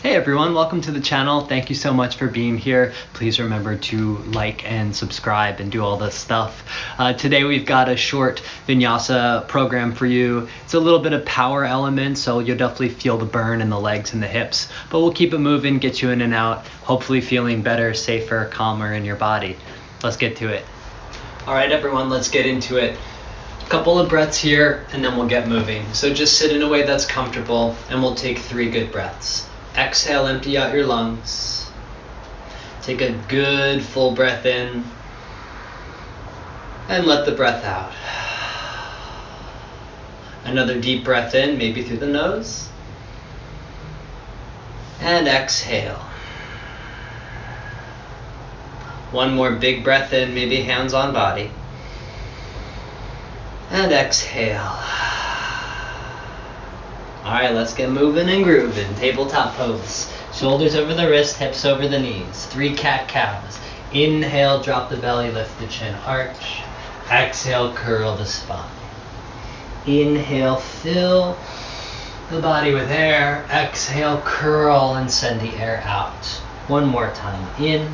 Hey everyone, welcome to the channel. Thank you so much for being here. Please remember to like and subscribe and do all this stuff. Today we've got a short vinyasa program for you. It's a little bit of power element, so you'll definitely feel the burn in the legs and the hips, but we'll keep it moving, get you in and out, hopefully feeling better, safer, calmer in your body. Let's get to it. All right everyone, let's get into it. A couple of breaths here and then we'll get moving. So just sit in a way that's comfortable and we'll take 3 good breaths. Exhale, empty out your lungs. Take a good full breath in and let the breath out. Another deep breath in, maybe through the nose. And exhale. One more big breath in, maybe hands on body. And exhale. All right, let's get moving and grooving. Tabletop pose. Shoulders over the wrist, hips over the knees. 3 cat-cows. Inhale, drop the belly, lift the chin, arch. Exhale, curl the spine. Inhale, fill the body with air. Exhale, curl and send the air out. One more time. In,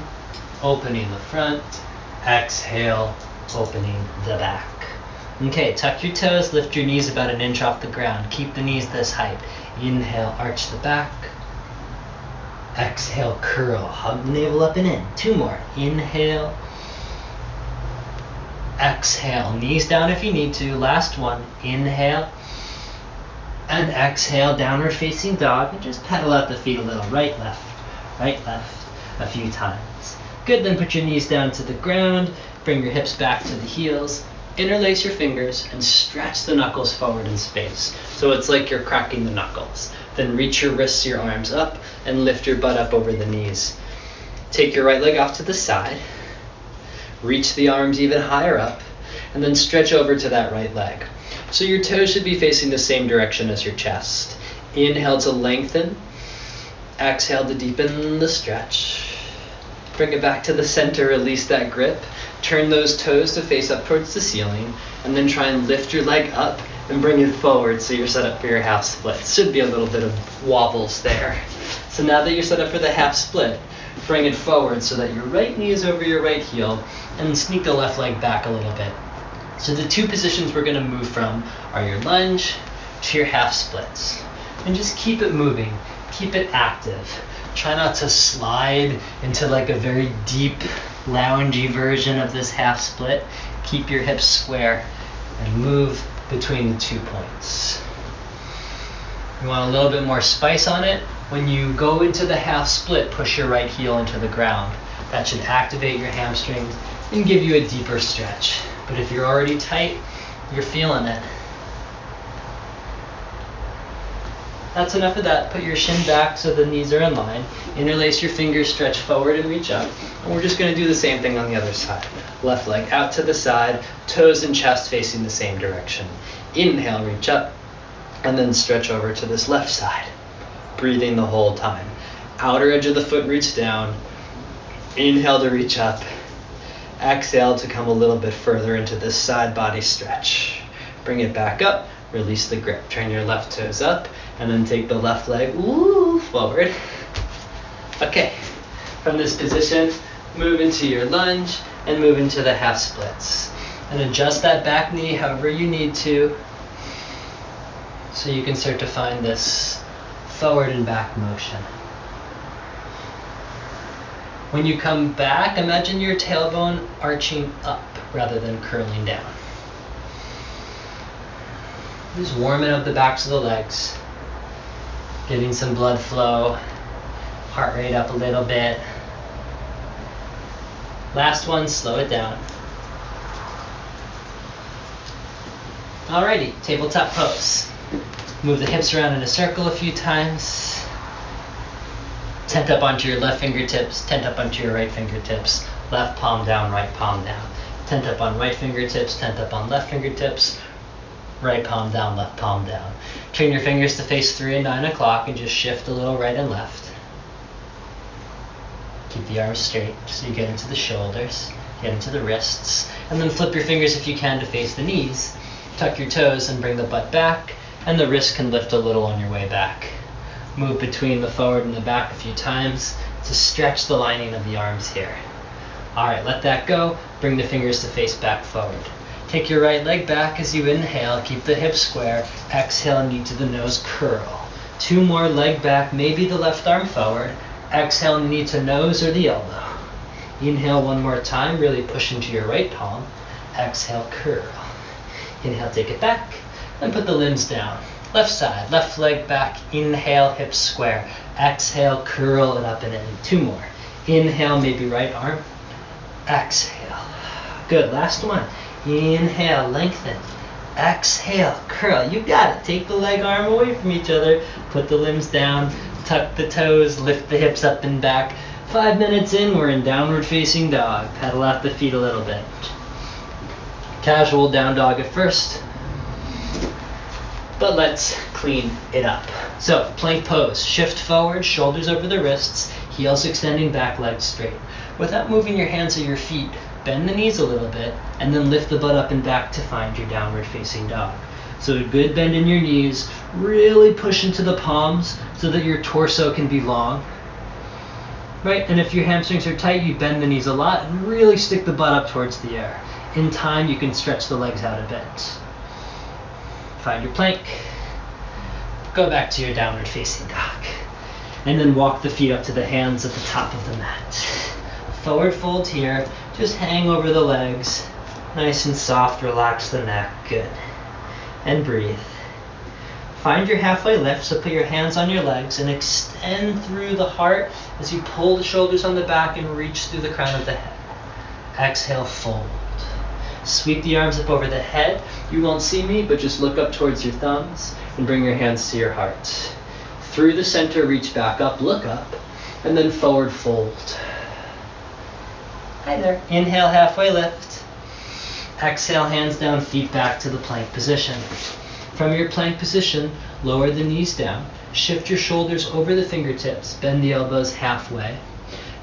opening the front. Exhale, opening the back. Okay, tuck your toes, lift your knees about 1 inch off the ground. Keep the knees this height. Inhale, arch the back. Exhale, curl. Hug the navel up and in. 2 more. Inhale. Exhale. Knees down if you need to. Last one. Inhale. And exhale, downward facing dog. And just pedal out the feet a little. Right, left. Right, left. A few times. Good, then put your knees down to the ground. Bring your hips back to the heels. Interlace your fingers and stretch the knuckles forward in space. So it's like you're cracking the knuckles. Then reach your wrists, your arms up, and lift your butt up over the knees. Take your right leg off to the side. Reach the arms even higher up, and then stretch over to that right leg. So your toes should be facing the same direction as your chest. Inhale to lengthen. Exhale to deepen the stretch. Bring it back to the center, release that grip. Turn those toes to face up towards the ceiling, and then try and lift your leg up and bring it forward so you're set up for your half split. Should be a little bit of wobbles there. So now that you're set up for the half split, bring it forward so that your right knee is over your right heel, and sneak the left leg back a little bit. So the 2 positions we're going to move from are your lunge to your half splits. And just keep it moving, keep it active. Try not to slide into like a very deep, loungy version of this half split. Keep your hips square and move between the 2 points. You want a little bit more spice on it? When you go into the half split, push your right heel into the ground. That should activate your hamstrings and give you a deeper stretch. But if you're already tight, you're feeling it. That's enough of that. Put your shin back so the knees are in line. Interlace your fingers, stretch forward and reach up. And we're just going to do the same thing on the other side. Left leg out to the side, toes and chest facing the same direction. Inhale, reach up, and then stretch over to this left side. Breathing the whole time. Outer edge of the foot, reach down. Inhale to reach up. Exhale to come a little bit further into this side body stretch. Bring it back up. Release the grip. Turn your left toes up and then take the left leg forward. Okay, from this position, move into your lunge and move into the half splits. And adjust that back knee however you need to so you can start to find this forward and back motion. When you come back, imagine your tailbone arching up rather than curling down. Just warming up the backs of the legs, getting some blood flow, heart rate up a little bit. Last one, slow it down. Alrighty, tabletop pose. Move the hips around in a circle a few times. Tent up onto your left fingertips, tent up onto your right fingertips. Left palm down, right palm down. Tent up on right fingertips, tent up on left fingertips. Right palm down, left palm down. Turn your fingers to face 3 and 9 o'clock and just shift a little right and left. Keep the arms straight so you get into the shoulders, get into the wrists, and then flip your fingers if you can to face the knees. Tuck your toes and bring the butt back, and the wrist can lift a little on your way back. Move between the forward and the back a few times to stretch the lining of the arms here. All right, let that go. Bring the fingers to face back forward. Take your right leg back as you inhale. Keep the hips square. Exhale, knee to the nose, curl. 2 more, leg back, maybe the left arm forward. Exhale, knee to nose or the elbow. Inhale 1 more time, really push into your right palm. Exhale, curl. Inhale, take it back, and put the limbs down. Left side, left leg back, inhale, hips square. Exhale, curl it up and in. 2 more. Inhale, maybe right arm. Exhale. Good, last one. Inhale, lengthen. Exhale, curl. You got it. Take the leg arm away from each other. Put the limbs down. Tuck the toes. Lift the hips up and back. 5 minutes in, we're in downward facing dog. Pedal out the feet a little bit. Casual down dog at first. But let's clean it up. So, plank pose. Shift forward, shoulders over the wrists, heels extending back, legs straight. Without moving your hands or your feet, bend the knees a little bit, and then lift the butt up and back to find your downward facing dog. So a good bend in your knees, really push into the palms so that your torso can be long. Right, and if your hamstrings are tight, you bend the knees a lot and really stick the butt up towards the air. In time, you can stretch the legs out a bit. Find your plank. Go back to your downward facing dog. And then walk the feet up to the hands at the top of the mat. Forward fold here. Just hang over the legs. Nice and soft. Relax the neck. Good. And breathe. Find your halfway lift. So put your hands on your legs and extend through the heart as you pull the shoulders on the back and reach through the crown of the head. Exhale, fold. Sweep the arms up over the head. You won't see me, but just look up towards your thumbs and bring your hands to your heart. Through the center, reach back up, look up, and then forward fold. Hi there. Inhale, halfway lift. Exhale, hands down, feet back to the plank position. From your plank position, lower the knees down. Shift your shoulders over the fingertips. Bend the elbows halfway.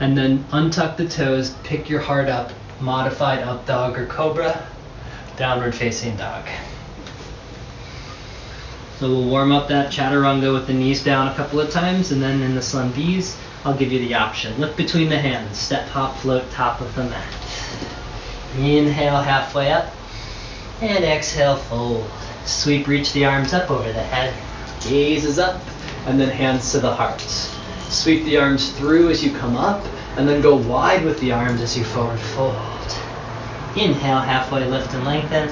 And then untuck the toes, pick your heart up. Modified up dog or cobra, downward facing dog. So we'll warm up that chaturanga with the knees down a couple of times, and then in the sun bees, I'll give you the option. Look between the hands, step, hop, float, top of the mat. Inhale, halfway up, and exhale, fold. Sweep, reach the arms up over the head, gaze is up, and then hands to the heart. Sweep the arms through as you come up, and then go wide with the arms as you forward fold. Inhale, halfway lift and lengthen.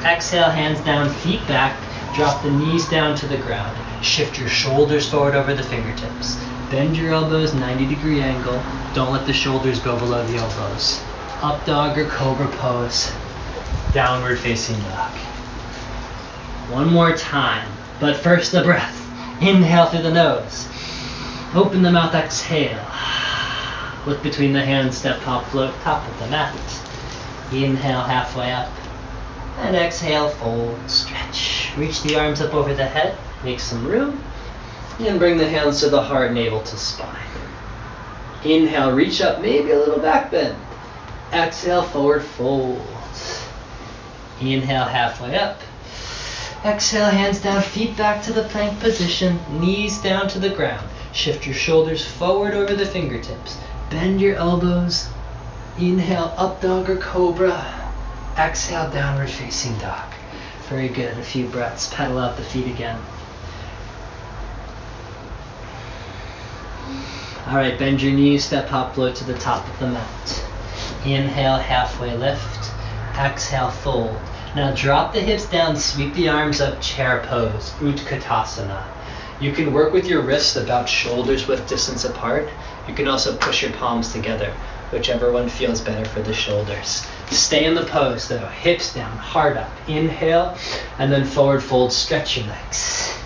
Exhale, hands down, feet back. Drop the knees down to the ground. Shift your shoulders forward over the fingertips. Bend your elbows 90-degree angle. Don't let the shoulders go below the elbows. Up dog or cobra pose. Downward facing dog. One more time, but first the breath. Inhale through the nose. Open the mouth, exhale. Look between the hands, step, hop, float, top of the mat. Inhale, halfway up. And exhale, fold, stretch. Reach the arms up over the head, make some room. And bring the hands to the heart, navel to spine. Inhale, reach up, maybe a little back bend. Exhale, forward fold. Inhale, halfway up. Exhale, hands down, feet back to the plank position, knees down to the ground. Shift your shoulders forward over the fingertips. Bend your elbows. Inhale, up dog or cobra. Exhale, downward facing dog. Very good. A few breaths. Pedal out the feet again. All right, bend your knees, step, hop, float to the top of the mat. Inhale, halfway lift. Exhale, fold. Now drop the hips down, sweep the arms up, chair pose, Utkatasana. You can work with your wrists about shoulders width distance apart. You can also push your palms together, whichever one feels better for the shoulders. Stay in the pose though, hips down, heart up. Inhale, and then forward fold, stretch your legs.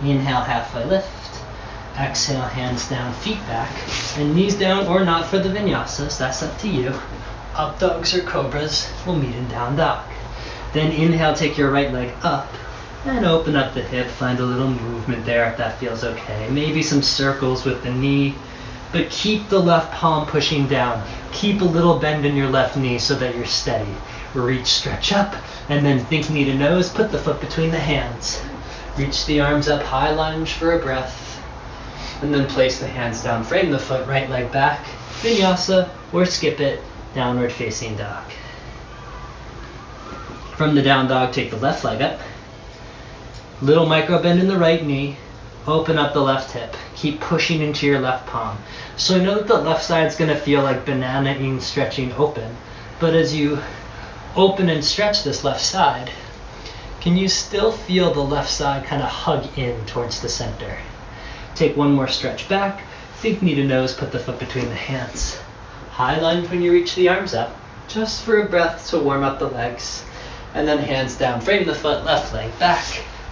Inhale, halfway lift. Exhale, hands down, feet back, and knees down or not for the vinyasas, that's up to you. Up dogs or cobras will meet in down dog. Then inhale, take your right leg up and open up the hip. Find a little movement there if that feels okay. Maybe some circles with the knee, but keep the left palm pushing down. Keep a little bend in your left knee so that you're steady. Reach, stretch up, and then think knee to nose. Put the foot between the hands. Reach the arms up, high lunge for a breath. And then place the hands down, frame the foot, right leg back. Vinyasa, or skip it, downward facing dog. From the down dog, take the left leg up. Little micro bend in the right knee. Open up the left hip. Keep pushing into your left palm. So I know that the left side's going to feel like banana-ing, stretching open. But as you open and stretch this left side, can you still feel the left side kind of hug in towards the center? Take one more stretch back. Think knee to nose, put the foot between the hands. High lunge when you reach the arms up, just for a breath to warm up the legs. And then hands down, frame the foot, left leg back,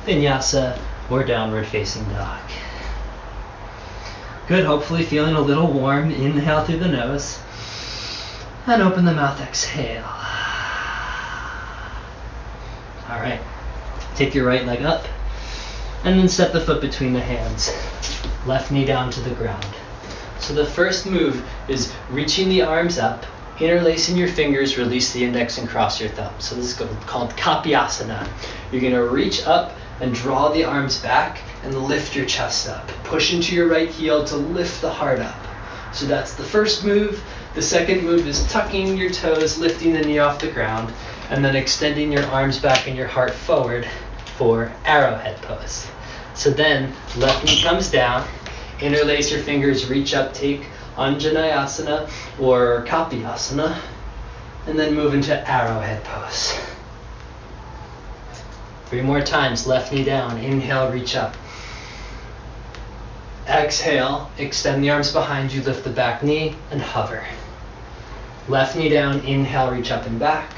vinyasa, or downward facing dog. Good, hopefully feeling a little warm. Inhale through the nose. And open the mouth, exhale. All right, take your right leg up. And then step the foot between the hands. Left knee down to the ground. So the first move is reaching the arms up, interlacing your fingers, release the index and cross your thumb. So this is called Kapiyasana. You're going to reach up and draw the arms back and lift your chest up. Push into your right heel to lift the heart up. So that's the first move. The second move is tucking your toes, lifting the knee off the ground, and then extending your arms back and your heart forward for Arrowhead Pose. So then left knee comes down, interlace your fingers, reach up, take Untitled or Kapiyasana, and then move into Arrowhead Pose. 3 more times, left knee down, inhale, reach up. Exhale, extend the arms behind you, lift the back knee, and hover. Left knee down, inhale, reach up and back.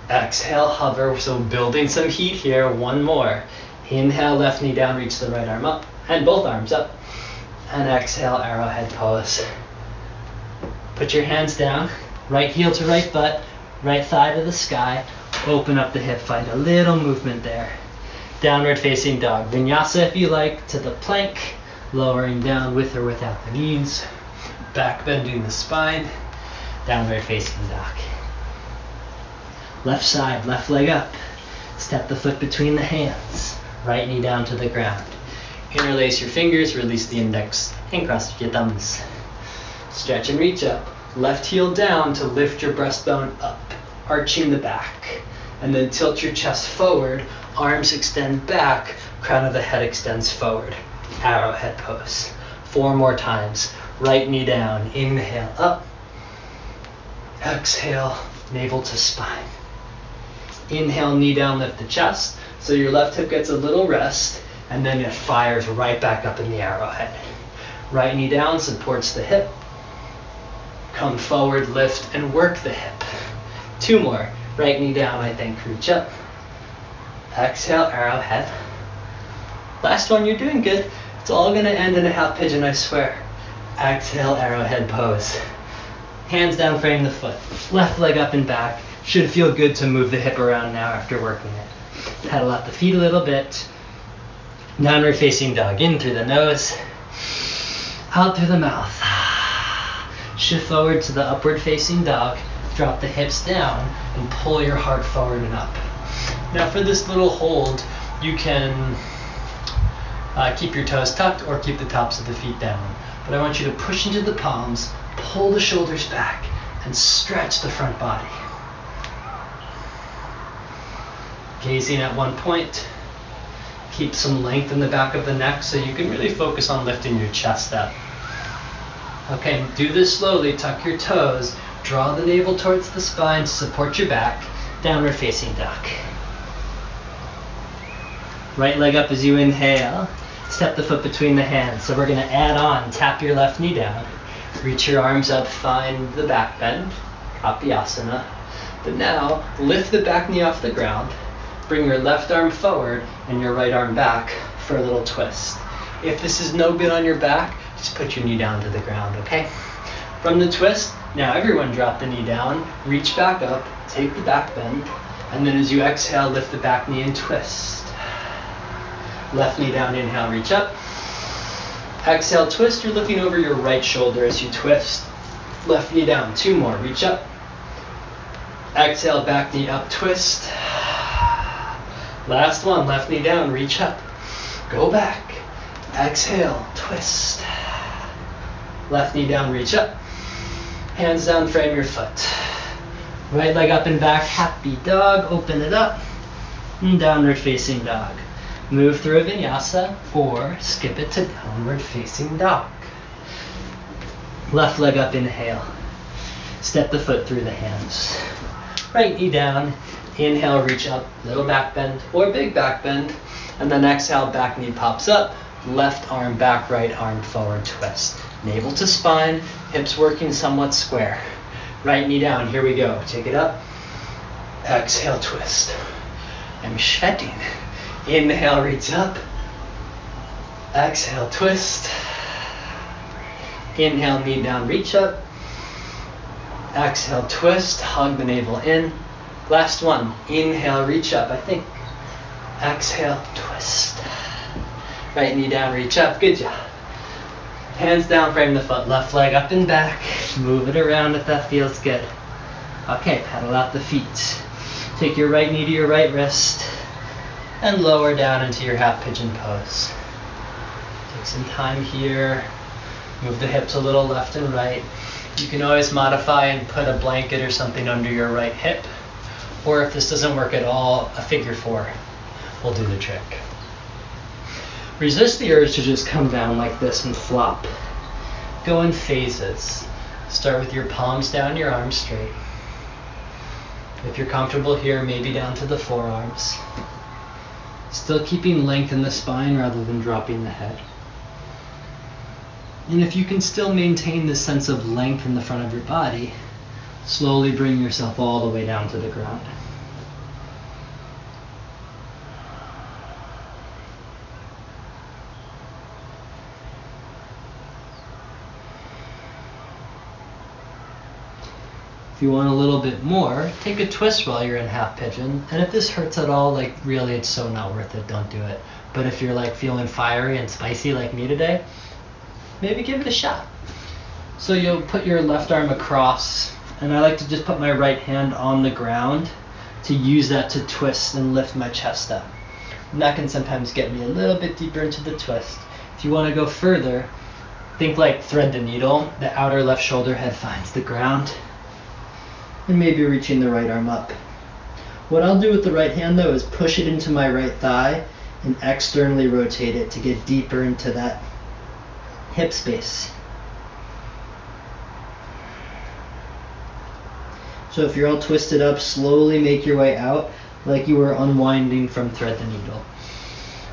Exhale, hover, so building some heat here, 1 more. Inhale, left knee down, reach the right arm up, and both arms up. And exhale, Arrowhead Pose. Put your hands down, right heel to right butt, right thigh to the sky. Open up the hip, find a little movement there. Downward facing dog. Vinyasa if you like, to the plank, lowering down with or without the knees. Back bending the spine. Downward facing dog. Left side, left leg up. Step the foot between the hands. Right knee down to the ground. Interlace your fingers, release the index, and cross your thumbs. Stretch and reach up. Left heel down to lift your breastbone up, arching the back. And then tilt your chest forward, arms extend back, crown of the head extends forward. Arrowhead Pose. 4 more times. Right knee down, inhale up. Exhale, navel to spine. Inhale, knee down, lift the chest. So your left hip gets a little rest, and then it fires right back up in the arrowhead. Right knee down, supports the hip. Come forward, lift, and work the hip. 2 more. Right knee down, I think, reach up. Exhale, arrowhead. Last one, you're doing good. It's all gonna end in a half pigeon, I swear. Exhale, Arrowhead Pose. Hands down, frame the foot. Left leg up and back. Should feel good to move the hip around now after working it. Pedal out the feet a little bit. Downward facing dog. In through the nose. Out through the mouth. Shift forward to the upward facing dog. Drop the hips down and pull your heart forward and up. Now for this little hold, you can keep your toes tucked or keep the tops of the feet down. But I want you to push into the palms, pull the shoulders back, and stretch the front body. Gazing at one point. Keep some length in the back of the neck so you can really focus on lifting your chest up. Okay, do this slowly. Tuck your toes. Draw the navel towards the spine to support your back. Downward facing dog. Right leg up as you inhale. Step the foot between the hands. So we're going to add on. Tap your left knee down. Reach your arms up. Find the back bend. Kapiyasana. But now, lift the back knee off the ground. Bring your left arm forward and your right arm back for a little twist. If this is no good on your back, just put your knee down to the ground, okay? From the twist, now everyone drop the knee down, reach back up, take the back bend, and then as you exhale, lift the back knee and twist. Left knee down, inhale, reach up. Exhale, twist, you're looking over your right shoulder as you twist. Left knee down, 2 more, reach up. Exhale, back knee up, twist. Last one, left knee down, reach up. Go back. Exhale, twist. Left knee down, reach up. Hands down, frame your foot. Right leg up and back, happy dog, open it up. And downward facing dog. Move through a vinyasa or skip it to downward facing dog. Left leg up, inhale. Step the foot through the hands. Right knee down, inhale, reach up, little back bend or big back bend. And then exhale, back knee pops up, left arm back, right arm forward, twist. Navel to spine, hips working somewhat square. Right knee down, here we go. Take it up, exhale, twist. I'm sweating. Inhale, reach up. Exhale, twist. Inhale, knee down, reach up. Exhale, twist, hug the navel in. Last one, inhale, reach up, I think. Exhale, twist. Right knee down, reach up, good job. Hands down, frame the foot, left leg up and back. Move it around if that feels good. Okay, pedal out the feet. Take your right knee to your right wrist and lower down into your half pigeon pose. Take some time here. Move the hips a little left and right. You can always modify and put a blanket or something under your right hip. Or if this doesn't work at all, a figure four will do the trick. Resist the urge to just come down like this and flop. Go in phases. Start with your palms down, your arms straight. If you're comfortable here, maybe down to the forearms. Still keeping length in the spine rather than dropping the head. And if you can still maintain this sense of length in the front of your body, slowly bring yourself all the way down to the ground. If you want a little bit more, take a twist while you're in half pigeon. And if this hurts at all, like really it's so not worth it, don't do it. But if you're like feeling fiery and spicy like me today, maybe give it a shot. So you'll put your left arm across, and I like to just put my right hand on the ground to use that to twist and lift my chest up. And that can sometimes get me a little bit deeper into the twist. If you want to go further, think like thread the needle. The outer left shoulder head finds the ground. And maybe reaching the right arm up. What I'll do with the right hand though is push it into my right thigh and externally rotate it to get deeper into that hip space. So if you're all twisted up, slowly make your way out like you were unwinding from thread the needle.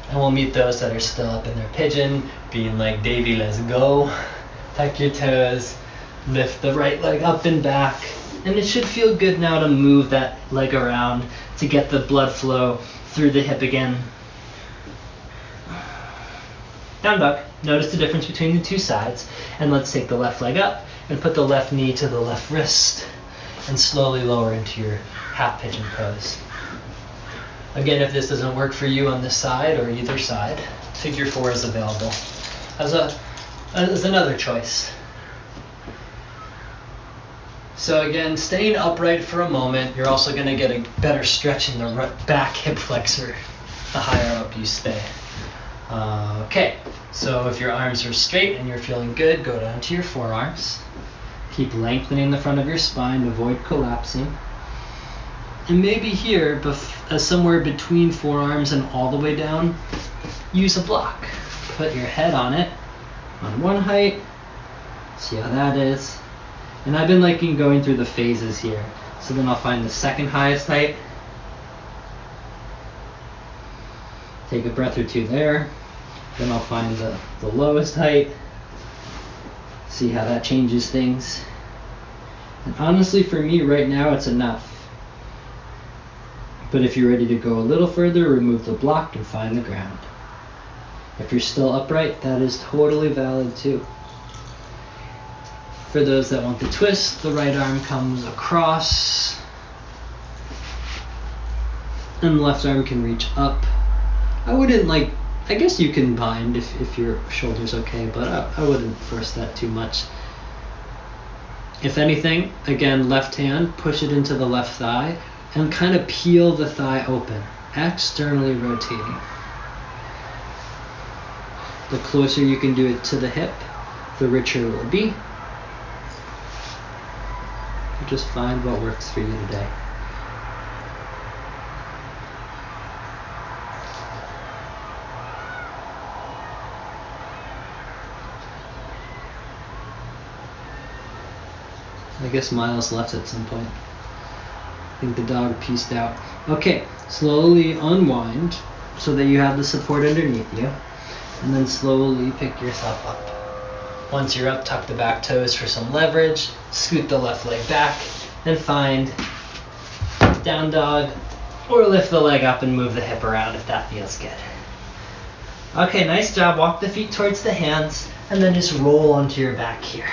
And we'll meet those that are still up in their pigeon, being like, Davey, let's go. Tuck your toes, lift the right leg up and back. And it should feel good now to move that leg around to get the blood flow through the hip again. Down dog. Notice the difference between the two sides. And let's take the left leg up and put the left knee to the left wrist and slowly lower into your half pigeon pose. Again, if this doesn't work for you on this side or either side, figure four is available as another choice. So again, staying upright for a moment, you're also going to get a better stretch in the back hip flexor the higher up you stay. Okay, so if your arms are straight and you're feeling good, go down to your forearms. Keep lengthening the front of your spine, avoid collapsing. And maybe here, somewhere between forearms and all the way down, use a block. Put your head on it, on one height, see how that is. And I've been liking going through the phases here. So then I'll find the second highest height. Take a breath or two there. Then I'll find the lowest height. See how that changes things. And honestly, for me right now, it's enough. But if you're ready to go a little further, remove the block and find the ground. If you're still upright, that is totally valid too. For those that want the twist, the right arm comes across and the left arm can reach up. I guess you can bind if your shoulder's okay, but I wouldn't force that too much. If anything, again, left hand, push it into the left thigh and kind of peel the thigh open externally rotating. The closer you can do it to the hip, the richer it will be. So just find what works for you today. I guess Miles left at some point. I think the dog pieced out. Okay, slowly unwind so that you have the support underneath you. And then slowly pick yourself up. Once you're up, tuck the back toes for some leverage. Scoot the left leg back and find down dog, or lift the leg up and move the hip around if that feels good. Okay, nice job. Walk the feet towards the hands and then just roll onto your back here.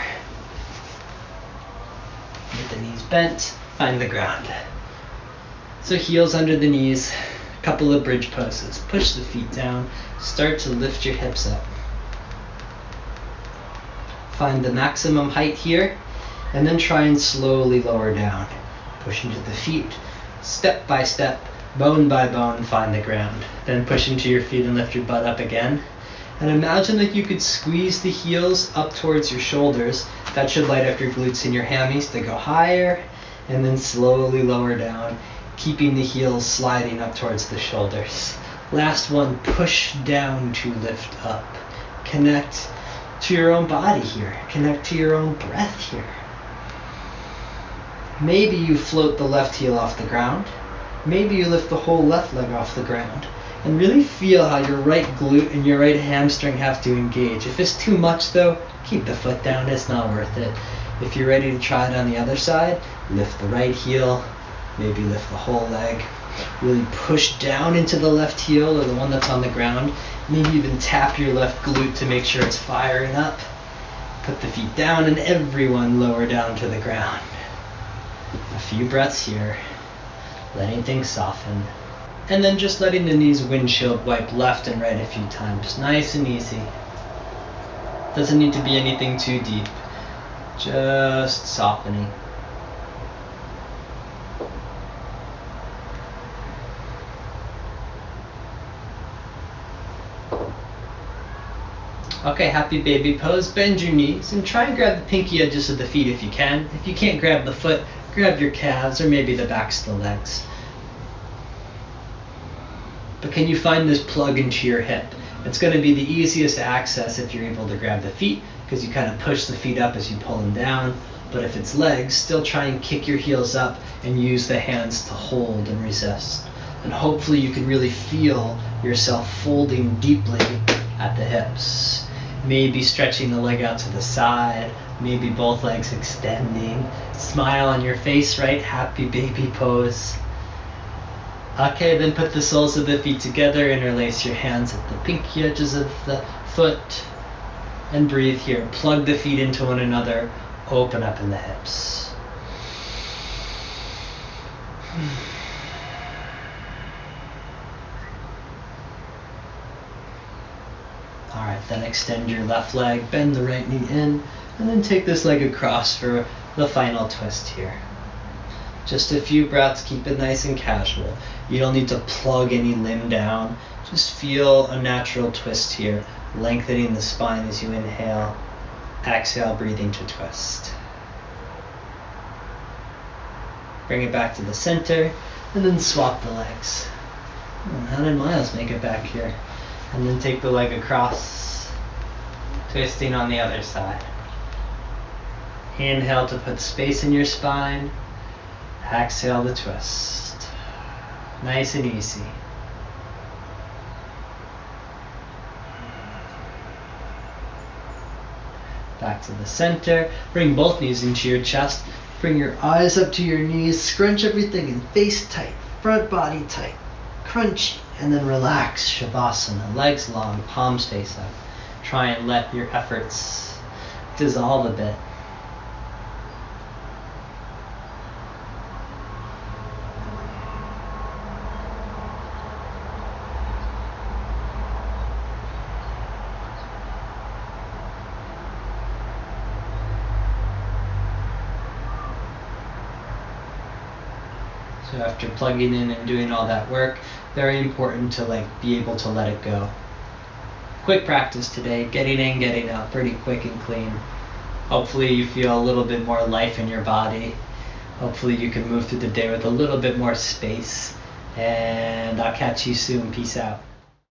Get the knees bent, find the ground. So heels under the knees, a couple of bridge poses. Push the feet down, start to lift your hips up. Find the maximum height here, and then try and slowly lower down. Push into the feet, step by step, bone by bone, find the ground. Then push into your feet and lift your butt up again. And imagine that you could squeeze the heels up towards your shoulders. That should light up your glutes and your hammies to go higher, and then slowly lower down, keeping the heels sliding up towards the shoulders. Last one, push down to lift up. Connect to your own body here. Connect to your own breath here. Maybe you float the left heel off the ground. Maybe you lift the whole left leg off the ground. And really feel how your right glute and your right hamstring have to engage. If it's too much though, keep the foot down, it's not worth it. If you're ready to try it on the other side, lift the right heel, maybe lift the whole leg. Really push down into the left heel or the one that's on the ground. Maybe even tap your left glute to make sure it's firing up. Put the feet down and everyone lower down to the ground. A few breaths here, letting things soften. And then just letting the knees windshield wipe left and right a few times. Nice and easy. Doesn't need to be anything too deep. Just softening. Okay, happy baby pose. Bend your knees and try and grab the pinky edges of the feet if you can. If you can't grab the foot, grab your calves or maybe the backs of the legs. But can you find this plug into your hip? It's going to be the easiest access if you're able to grab the feet, because you kind of push the feet up as you pull them down. But if it's legs, still try and kick your heels up and use the hands to hold and resist. And hopefully you can really feel yourself folding deeply at the hips. Maybe stretching the leg out to the side, maybe both legs extending. Smile on your face, right? Happy baby pose. Okay, then put the soles of the feet together, interlace your hands at the pinky edges of the foot, and breathe here. Plug the feet into one another, open up in the hips. Alright, then extend your left leg, bend the right knee in, and then take this leg across for the final twist here. Just a few breaths, keep it nice and casual. You don't need to plug any limb down. Just feel a natural twist here, lengthening the spine as you inhale. Exhale, breathing to twist. Bring it back to the center, and then swap the legs. How did Miles make it back here? And then take the leg across, twisting on the other side. Inhale to put space in your spine. Exhale to twist. Nice and easy. Back to the center. Bring both knees into your chest. Bring your eyes up to your knees. Scrunch everything in, face tight, front body tight, crunchy, and then relax. Shavasana. Legs long, palms face up. Try and let your efforts dissolve a bit. So after plugging in and doing all that work, Very important to like be able to let it go. Quick practice today, getting in, getting out, pretty quick and clean. Hopefully you feel a little bit more life in your body. Hopefully you can move through the day with a little bit more space. And I'll catch you soon. Peace out.